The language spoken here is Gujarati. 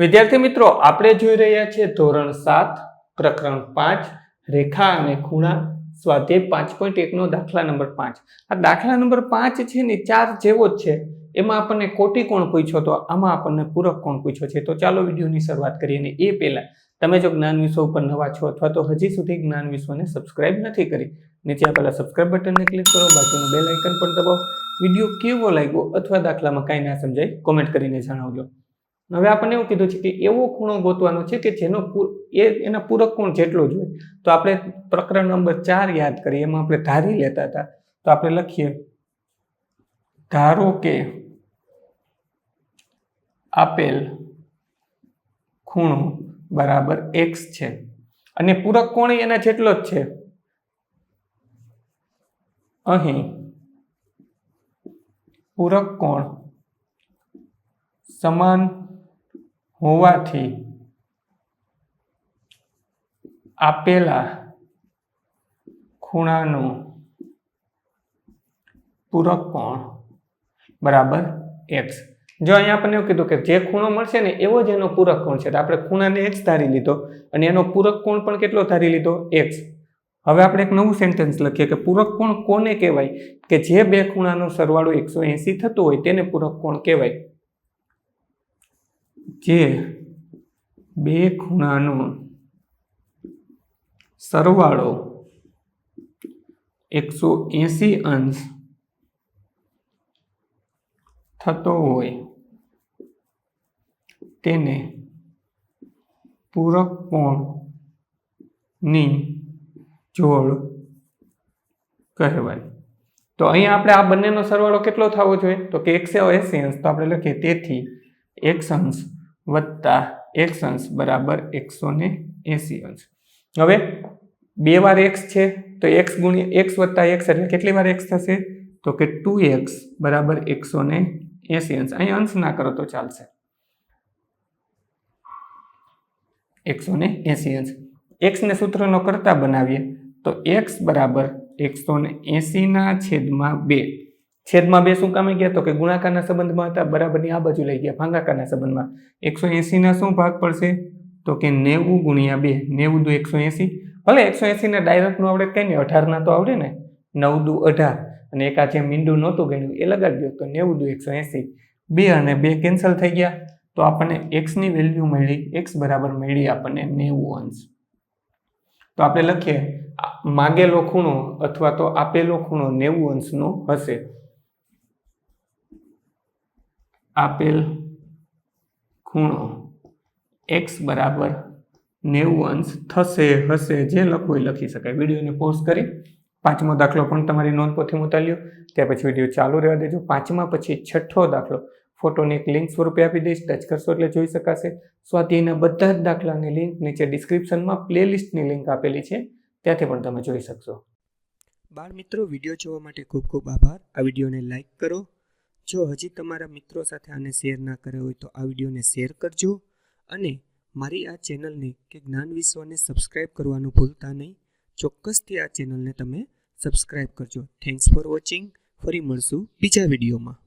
વિદ્યાર્થી મિત્રો, આપણે જોઈ રહ્યા છીએ ધોરણ 7 પ્રકરણ 5 રેખા અને ખૂણા સ્વાધ્યાય 5.1 નો દાખલા નંબર 5. આ દાખલા નંબર 5 છે ને 4 જેવો જ છે. એમાં આપણને કોટી કોણ પૂછ્યો તો આમાં આપણને પૂરક કોણ પૂછ્યો છે. તો ચાલો વિડીયોની શરૂઆત કરીએ. અને એ પહેલા તમે જો જ્ઞાન વિશ્વ ઉપર નવા છો અથવા તો હજી સુધી જ્ઞાન વિશ્વને સબસ્ક્રાઇબ નથી કરી, નીચે આપેલા સબસ્ક્રાઇબ બટનને ક્લિક કરો, બાજુનું બેલ આઇકન પણ દબાવો. વિડીયો કેવો લાગ્યો અથવા દાખલામાં કાંઈ ના સમજાય કોમેન્ટ કરીને જણાવજો. હવે આપણને એવું કીધું છે કે એવો ખૂણો ગોતવાનો છે કે જેનો એના પૂરક કોણ જેટલો જ હોય. તો આપણે પ્રકરણ નંબર 4 યાદ કરીએ. એમાં આપણે ધારી લેતા હતા. તો આપણે લખીએ, ધારો કે આપેલ ખૂણો બરાબર x છે અને પૂરક કોણ એના જેટલો જ છે. અહીં પૂરક કોણ સમાન હોવાથી આપેલા ખૂણાનો પૂરક કોણ બરાબર x. જો અહીંયા આપણને એવું કીધું કે જે ખૂણો મળશે ને એવો જ એનો પૂરક કોણ છે. તો આપણે ખૂણાને x ધારી લીધો અને એનો પૂરક કોણ પણ કેટલો ધારી લીધો? x. હવે આપણે એક નવું સેન્ટેન્સ લખીએ કે પૂરક કોણ કોને કહેવાય? કે જે બે ખૂણાનો સરવાળો 180 થતો હોય તેને પૂરક કોણ કહેવાય. જે બે ખૂણાનો સરવાળો 180 અંશ થતો હોય તેને પૂરક કોણની જોડ કહેવાય. તો અહીંયા આપણે આ બંનેનો સરવાળો કેટલો થવો જોઈએ? તો કે 180 અંશ. તો આપણે લખીએ તેથી x અંશ વત્તા x અંશ બરાબર 180 અંશ. હવે બે વાર x છે તો x ગુણ્યા x વત્તા x એટલે કેટલી વાર x થશે? તો કે 2x બરાબર 180 અંશ. અહીંયા અંશ ના કરો તો ચાલશે. 180 અંશ. x ને સૂત્રનો કરતા બનાવીએ તો x બરાબર 180 ના છેદમાં 2. છેદમાં 2 શું કામે ગયા? તો કે ગુણાકારના સંબંધમાં હતા, બરાબરની આ બાજુ લઈ ગયા ભાગાકારના સંબંધમાં. 180 ના શું ભાગ પડશે? તો કે 90 ગુણ્યા 2. 90 દુ 180. ભલે 180 ને ડાયરેક્ટ નું આવડે કઈ નહીં, 18 ના તો આવડે ને. 9 દુ 18 અને એક આ જે મીંડું નહોતું ગણ્યું એ લગાડી દો તો 90 દુ 180. 2 અને 2 કેન્સલ થઈ ગયા તો આપણને x ની વેલ્યુ મળી. x બરાબર મળી આપણને 90 અંશ. તો આપણે લખીએ માગેલો ખૂણો અથવા તો આપેલો ખૂણો 90 અંશનો હશે. આપેલ ખૂણો x બરાબર 90 અંશ થશે, હશે, જે લખવું એ લખી શકાય. વિડીયોને પોઝ કરી 5મો દાખલો પણ તમારી નોંધપોથીમાં ઉતાર્યો. ત્યાર પછી વિડીયો ચાલુ રહેવા દેજો. 5મા પછી 6થો દાખલો ફોટોની એક લિંક સ્વરૂપે આપી દઈશ. ટચ કરશો એટલે જોઈ શકાશે. સ્વાધ્યાયના બધા જ દાખલાની લિંક નીચે ડિસ્ક્રિપ્શનમાં પ્લેલિસ્ટની લિંક આપેલી છે, ત્યાંથી પણ તમે જોઈ શકશો. બાળ મિત્રો, વિડીયો જોવા માટે ખૂબ ખૂબ આભાર. આ વિડીયોને લાઈક કરો. જો હજી તમારા મિત્રો સાથે આને શેર ના કર્યો હોય તો આ વિડીયોને શેર કરજો અને મારી આ ચેનલને કે જ્ઞાન વિશ્વને સબસ્ક્રાઇબ કરવાનું ભૂલતા નહીં. ચોક્કસથી આ ચેનલને તમે સબસ્ક્રાઇબ કરજો. Thanks for watching. ફરી મળશું બીજા વિડીયોમાં.